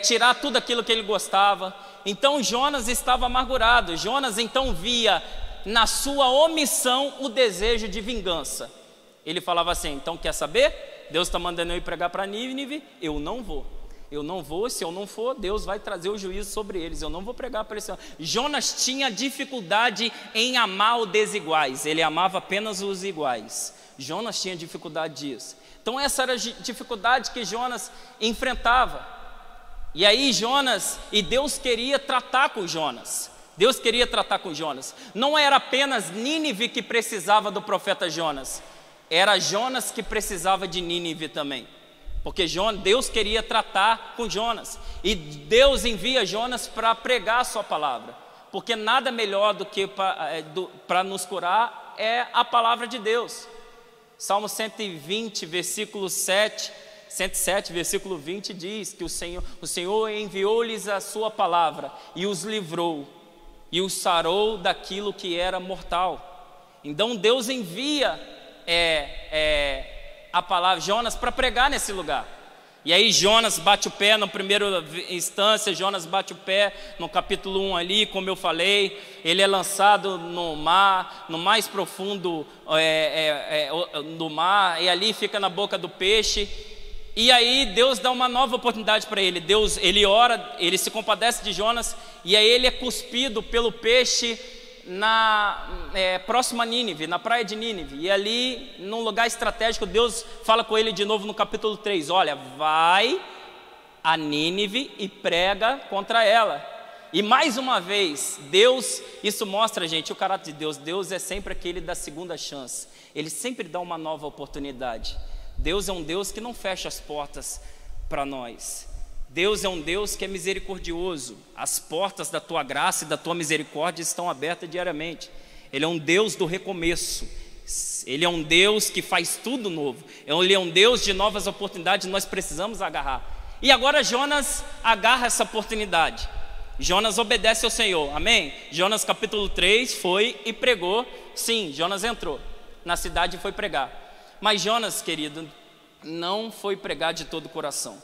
tirar tudo aquilo que ele gostava. Então Jonas estava amargurado. Jonas então via na sua omissão o desejo de vingança. Ele falava assim: então quer saber? Deus está mandando eu ir pregar para Nínive, eu não vou, se eu não for, Deus vai trazer o juízo sobre eles, eu não vou pregar para eles. Jonas tinha dificuldade em amar os desiguais, ele amava apenas os iguais. Jonas tinha dificuldade disso. Então essa era a dificuldade que Jonas enfrentava. E aí Deus queria tratar com Jonas. Não era apenas Nínive que precisava do profeta Jonas, era Jonas que precisava de Nínive também, porque Deus queria tratar com Jonas, e Deus envia Jonas para pregar a sua palavra, porque nada melhor do que para nos curar é a palavra de Deus. Salmo 120, versículo 7, 107, versículo 20 diz que o Senhor enviou-lhes a sua palavra e os livrou e os sarou daquilo que era mortal. Então Deus envia a palavra Jonas para pregar nesse lugar. E aí Jonas bate o pé na primeira instância, Jonas bate o pé no capítulo 1 ali, como eu falei, ele é lançado no mar, no mais profundo do mar, e ali fica na boca do peixe. E aí Deus dá uma nova oportunidade para ele. Ele ora, ele se compadece de Jonas, e aí ele é cuspido pelo peixe próximo a Nínive, na praia de Nínive. E ali, num lugar estratégico, Deus fala com ele de novo no capítulo 3. Olha, vai a Nínive e prega contra ela. E mais uma vez, Deus, isso mostra, gente, o caráter de Deus. Deus é sempre aquele da segunda chance. Ele sempre dá uma nova oportunidade. Deus é um Deus que não fecha as portas para nós. Deus é um Deus que é misericordioso. As portas da tua graça e da tua misericórdia estão abertas diariamente. Ele é um Deus do recomeço. Ele é um Deus que faz tudo novo. Ele é um Deus de novas oportunidades. Nós precisamos agarrar. E agora Jonas agarra essa oportunidade. Jonas obedece ao Senhor, amém? Jonas capítulo 3 foi e pregou. Sim, Jonas entrou na cidade e foi pregar. Mas Jonas, querido, não foi pregar de todo o coração.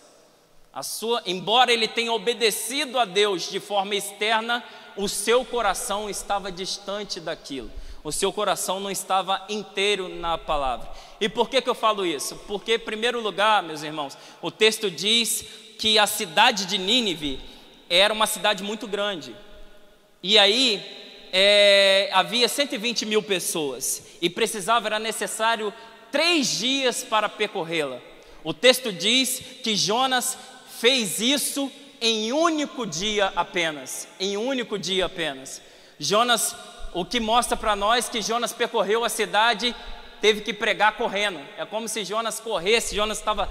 Embora ele tenha obedecido a Deus de forma externa, o seu coração estava distante daquilo. O seu coração não estava inteiro na palavra. E por que eu falo isso? Porque, em primeiro lugar, meus irmãos, o texto diz que a cidade de Nínive era uma cidade muito grande. E aí, havia 120 mil pessoas. E era necessário 3 dias para percorrê-la. O texto diz que Jonas fez isso em um único dia apenas. Em um único dia apenas. Jonas, o que mostra para nós que Jonas percorreu a cidade, teve que pregar correndo. É como se Jonas corresse. Jonas estava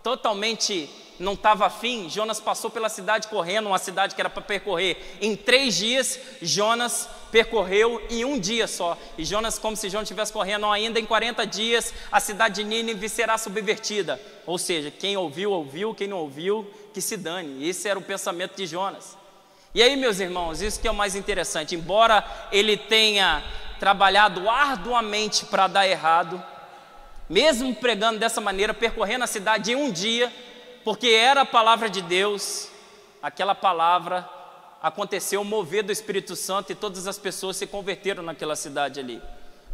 totalmente, não estava afim. Jonas passou pela cidade correndo, uma cidade que era para percorrer em 3 dias. Jonas percorreu em um dia só. E Jonas, como se Jonas estivesse correndo ainda em 40 dias, a cidade de Nínive será subvertida. Ou seja, quem ouviu, ouviu, quem não ouviu, que se dane. Esse era o pensamento de Jonas. E aí, meus irmãos, isso que é o mais interessante. Embora ele tenha trabalhado arduamente para dar errado, mesmo pregando dessa maneira, percorrendo a cidade em um dia, porque era a palavra de Deus, aquela palavra aconteceu o mover do Espírito Santo e todas as pessoas se converteram naquela cidade ali,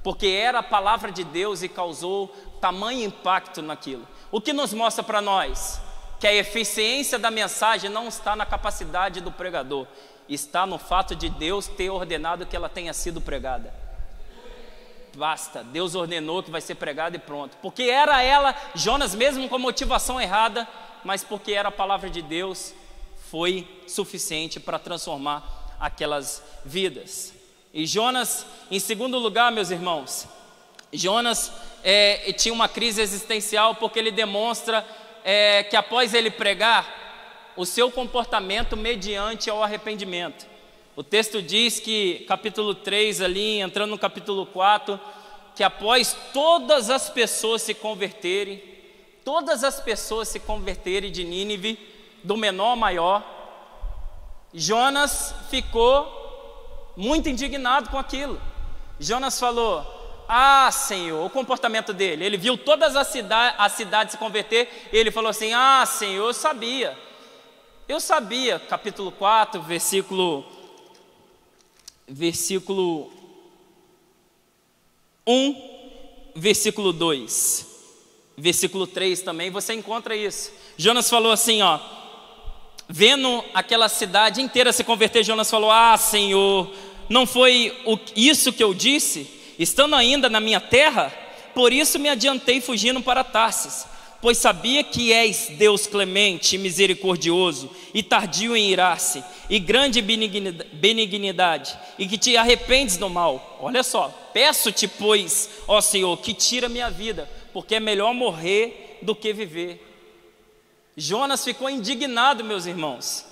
porque era a palavra de Deus e causou tamanho impacto naquilo. O que nos mostra para nós? Que a eficiência da mensagem não está na capacidade do pregador, está no fato de Deus ter ordenado que ela tenha sido pregada. Basta, Deus ordenou que vai ser pregada e pronto. Porque era ela, Jonas mesmo com a motivação errada, mas porque era a palavra de Deus, foi suficiente para transformar aquelas vidas. E Jonas, em segundo lugar, meus irmãos, Jonas tinha uma crise existencial, porque ele demonstra que após ele pregar, o seu comportamento mediante ao arrependimento. O texto diz que, capítulo 3 ali, entrando no capítulo 4, que após todas as pessoas se converterem de Nínive, do menor ao maior, Jonas ficou muito indignado com aquilo. Jonas falou: ah, Senhor, o comportamento dele, ele viu todas as cidades se converter, e ele falou assim: ah, Senhor, eu sabia, capítulo 4, versículo 1, versículo 2, versículo 3 também, você encontra isso. Jonas falou assim, ó, vendo aquela cidade inteira se converter, Jonas falou: ah, Senhor, não foi isso que eu disse, estando ainda na minha terra? Por isso me adiantei fugindo para Tarsis, pois sabia que és Deus clemente e misericordioso, e tardio em irar-se, e grande benignidade, e que te arrependes do mal. Olha só, peço-te, pois, ó Senhor, que tira minha vida, porque é melhor morrer do que viver. Jonas ficou indignado, meus irmãos.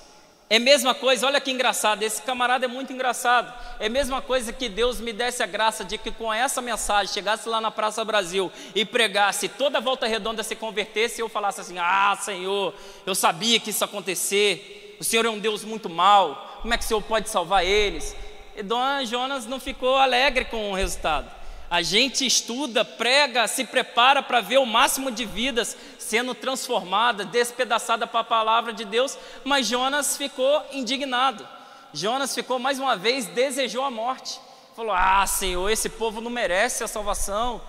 É a mesma coisa, olha que engraçado, esse camarada é muito engraçado. É a mesma coisa que Deus me desse a graça de que com essa mensagem chegasse lá na Praça Brasil e pregasse, toda a Volta Redonda se convertesse, e eu falasse assim: ah, Senhor, eu sabia que isso ia acontecer, o Senhor é um Deus muito mau, como é que o Senhor pode salvar eles? E Dom Jonas não ficou alegre com o resultado. A gente estuda, prega, se prepara para ver o máximo de vidas sendo transformada, despedaçada para a palavra de Deus, mas Jonas ficou indignado. Jonas ficou mais uma vez, desejou a morte. Falou: ah, Senhor, esse povo não merece a salvação.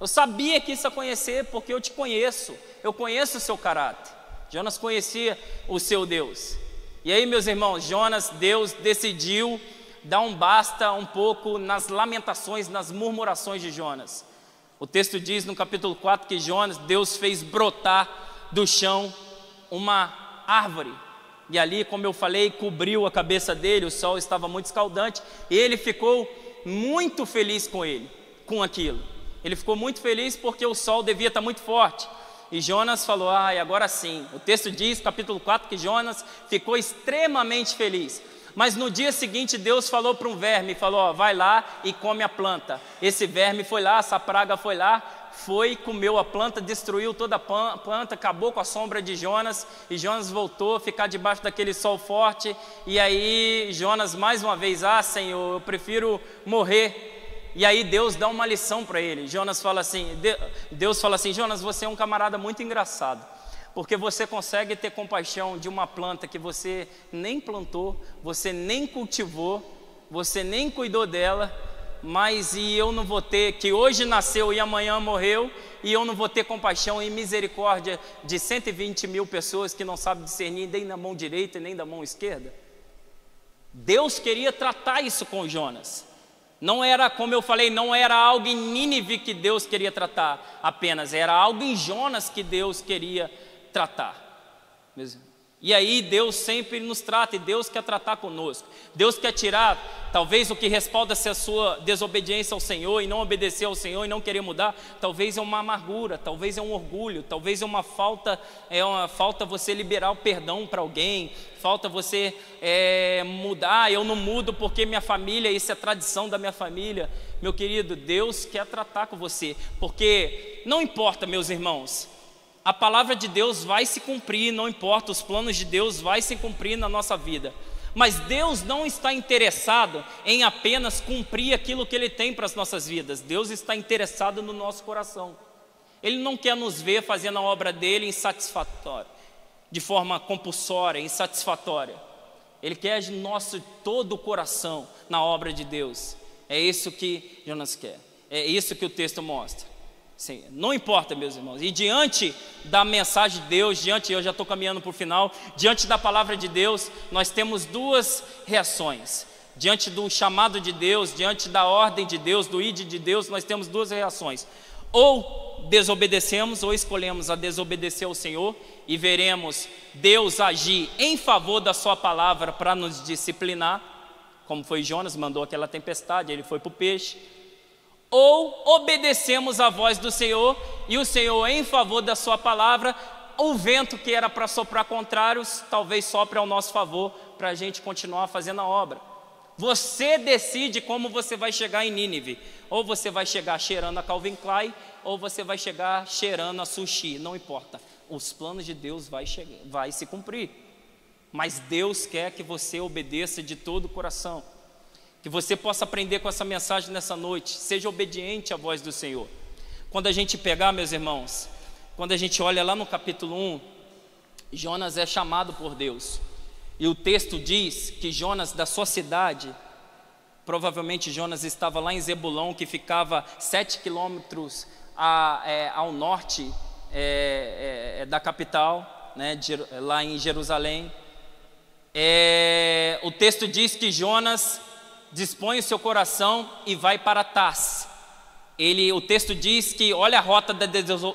Eu sabia que isso ia acontecer porque eu te conheço, eu conheço o seu caráter. Jonas conhecia o seu Deus. E aí, meus irmãos, Deus decidiu dar um basta um pouco nas lamentações, nas murmurações de Jonas. O texto diz no capítulo 4 que Deus fez brotar do chão uma árvore. E ali, como eu falei, cobriu a cabeça dele, o sol estava muito escaldante. E ele ficou muito feliz com aquilo. Ele ficou muito feliz porque o sol devia estar muito forte. E Jonas falou: ah, agora sim. O texto diz, capítulo 4, que Jonas ficou extremamente feliz. Mas no dia seguinte Deus falou para um verme, falou: ó, vai lá e come a planta. Esse verme foi lá, essa praga foi lá, comeu a planta, destruiu toda a planta, acabou com a sombra de Jonas, e Jonas voltou a ficar debaixo daquele sol forte. E aí Jonas mais uma vez: ah, Senhor, eu prefiro morrer. E aí Deus dá uma lição para ele. Deus fala assim: Jonas, você é um camarada muito engraçado, porque você consegue ter compaixão de uma planta que você nem plantou, você nem cultivou, você nem cuidou dela, mas eu não vou ter, que hoje nasceu e amanhã morreu, e eu não vou ter compaixão e misericórdia de 120 mil pessoas que não sabem discernir nem da mão direita e nem da mão esquerda? Deus queria tratar isso com Jonas. Não era, como eu falei, não era algo em Nínive que Deus queria tratar apenas, era algo em Jonas que Deus queria tratar. E aí Deus sempre nos trata, e Deus quer tratar conosco. Deus quer tirar, talvez o que respalda-se a sua desobediência ao Senhor, e não obedecer ao Senhor, e não querer mudar, talvez é uma amargura, talvez é um orgulho, talvez é uma falta você liberar o perdão para alguém, falta você mudar. Eu não mudo porque minha família, isso é tradição da minha família. Meu querido, Deus quer tratar com você, porque não importa, meus irmãos, a palavra de Deus vai se cumprir, não importa, os planos de Deus vai se cumprir na nossa vida. Mas Deus não está interessado em apenas cumprir aquilo que Ele tem para as nossas vidas. Deus está interessado no nosso coração. Ele não quer nos ver fazendo a obra dEle insatisfatória, de forma compulsória, insatisfatória. Ele quer todo o coração na obra de Deus. É isso que Jonas quer, é isso que o texto mostra. Sim, não importa, meus irmãos. E diante da mensagem de Deus, eu já estou caminhando para o final, diante da palavra de Deus, nós temos duas reações. Diante do chamado de Deus, diante da ordem de Deus, do ide de Deus, nós temos duas reações: ou desobedecemos, ou escolhemos a desobedecer ao Senhor, e veremos Deus agir em favor da sua palavra para nos disciplinar, como foi Jonas, mandou aquela tempestade, ele foi para o peixe. Ou obedecemos a voz do Senhor, e o Senhor, em favor da sua palavra, o vento que era para soprar contrários, talvez sopre ao nosso favor, para a gente continuar fazendo a obra. Você decide como você vai chegar em Nínive. Ou você vai chegar cheirando a Calvin Klein, ou você vai chegar cheirando a sushi, não importa. Os planos de Deus vai se cumprir. Mas Deus quer que você obedeça de todo o coração. Que você possa aprender com essa mensagem nessa noite. Seja obediente à voz do Senhor. Quando a gente pegar, meus irmãos, quando a gente olha lá no capítulo 1, Jonas é chamado por Deus. E o texto diz que Jonas, da sua cidade, provavelmente Jonas estava lá em Zebulão, que ficava 7 quilômetros ao norte da capital, né, lá em Jerusalém. O texto diz que Jonas dispõe o seu coração e vai para Tars. O texto diz que, olha a rota da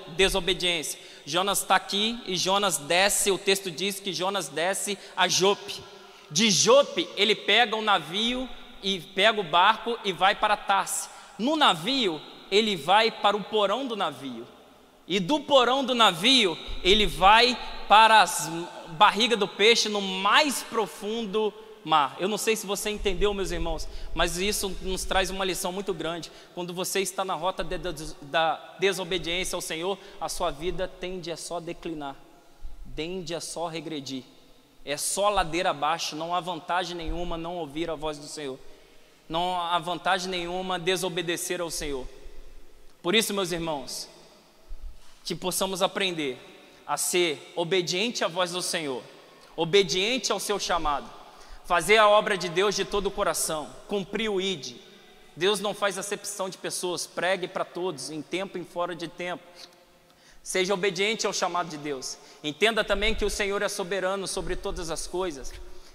desobediência. Jonas está aqui e Jonas desce, o texto diz que Jonas desce a Jope. De Jope ele pega um navio e pega o barco e vai para Tars. No navio ele vai para o porão do navio. E do porão do navio ele vai para barriga do peixe no mais profundo mar. Eu não sei se você entendeu, meus irmãos, mas isso nos traz uma lição muito grande. Quando você está na rota da desobediência ao Senhor, a sua vida tende a só declinar, tende a só regredir. É só ladeira abaixo, não há vantagem nenhuma não ouvir a voz do Senhor. Não há vantagem nenhuma desobedecer ao Senhor. Por isso, meus irmãos, que possamos aprender a ser obediente à voz do Senhor, obediente ao seu chamado, fazer a obra de Deus de todo o coração, cumprir o ID. Deus não faz acepção de pessoas, pregue para todos, em tempo e em fora de tempo. Seja obediente ao chamado de Deus. Entenda também que o Senhor é soberano sobre todas as coisas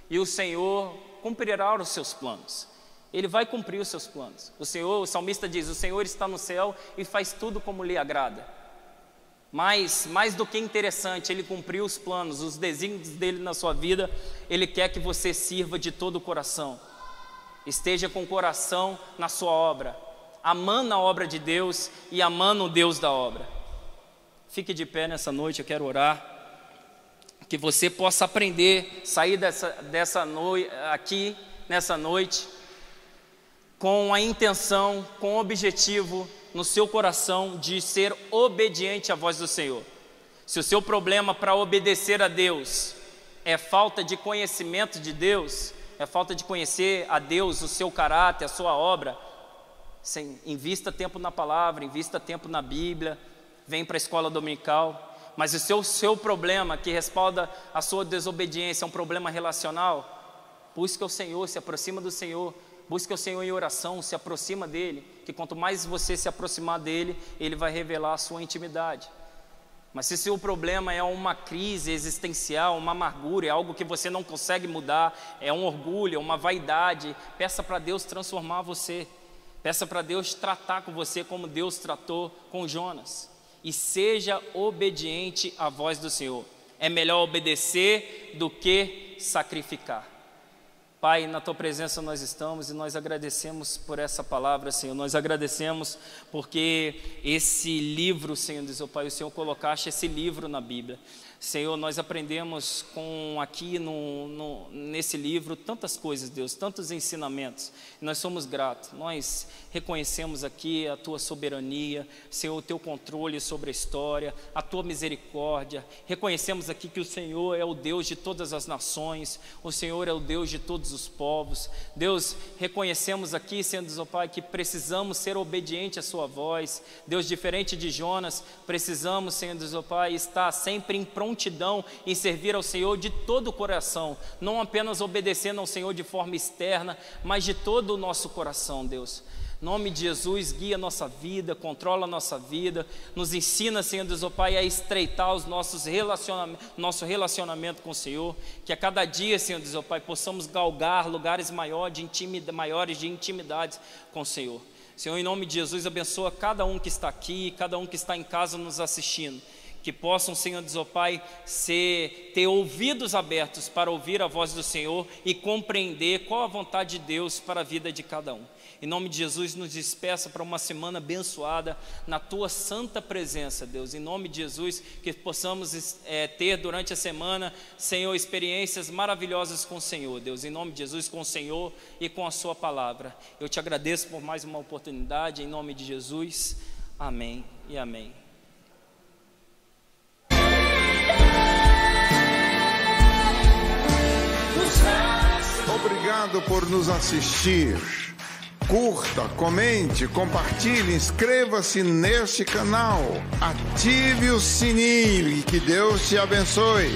e o Senhor cumprirá os seus planos. Ele vai cumprir os seus planos. O salmista diz: o Senhor está no céu e faz tudo como lhe agrada. Mas, mais do que interessante, Ele cumpriu os planos, os desígnios dEle na sua vida. Ele quer que você sirva de todo o coração. Esteja com o coração na sua obra, amando a obra de Deus e amando o Deus da obra. Fique de pé nessa noite, eu quero orar. Que você possa aprender, sair dessa noite, aqui, nessa noite, com a intenção, com o objetivo no seu coração de ser obediente à voz do Senhor. Se o seu problema para obedecer a Deus é falta de conhecimento de Deus, é falta de conhecer a Deus, o seu caráter, a sua obra, invista tempo na palavra, invista tempo na Bíblia, vem para a escola dominical. Mas o seu problema que respalda a sua desobediência é um problema relacional, busque o Senhor, se aproxima do Senhor, busque o Senhor em oração, se aproxima dEle, que quanto mais você se aproximar dEle, Ele vai revelar a sua intimidade. Mas se seu problema é uma crise existencial, uma amargura, é algo que você não consegue mudar, é um orgulho, é uma vaidade, peça para Deus transformar você, peça para Deus tratar com você como Deus tratou com Jonas. E seja obediente à voz do Senhor. É melhor obedecer do que sacrificar. Pai, na Tua presença nós estamos e nós agradecemos por essa palavra, Senhor. Nós agradecemos porque esse livro, Senhor, diz o Pai, o Senhor colocaste esse livro na Bíblia. Senhor, nós aprendemos aqui nesse livro tantas coisas, Deus, tantos ensinamentos. Nós somos gratos, nós reconhecemos aqui a Tua soberania, Senhor, o Teu controle sobre a história, a Tua misericórdia. Reconhecemos aqui que o Senhor é o Deus de todas as nações, o Senhor é o Deus de todos os povos. Deus, reconhecemos aqui, Senhor, Deus, Pai, que precisamos ser obedientes à Sua voz. Deus, diferente de Jonas, precisamos, Senhor, Deus, Pai, estar sempre em prontidão em servir ao Senhor de todo o coração, não apenas obedecendo ao Senhor de forma externa, mas de todo o nosso coração, Deus. Em nome de Jesus, guia a nossa vida, controla a nossa vida, nos ensina, Senhor Deus, ó Pai, a estreitar os nosso relacionamento com o Senhor, que a cada dia, Senhor Deus, ó Pai, possamos galgar lugares maiores de intimidade com o Senhor. Senhor, em nome de Jesus, abençoa cada um que está aqui, cada um que está em casa nos assistindo, que possam, Senhor Deus, ó Pai, ter ouvidos abertos para ouvir a voz do Senhor e compreender qual a vontade de Deus para a vida de cada um. Em nome de Jesus, nos despeça para uma semana abençoada na Tua santa presença, Deus. Em nome de Jesus, que possamos ter durante a semana, Senhor, experiências maravilhosas com o Senhor, Deus. Em nome de Jesus, com o Senhor e com a Sua palavra. Eu Te agradeço por mais uma oportunidade, em nome de Jesus. Amém e amém. Obrigado por nos assistir. Curta, comente, compartilhe, inscreva-se neste canal. Ative o sininho e que Deus te abençoe.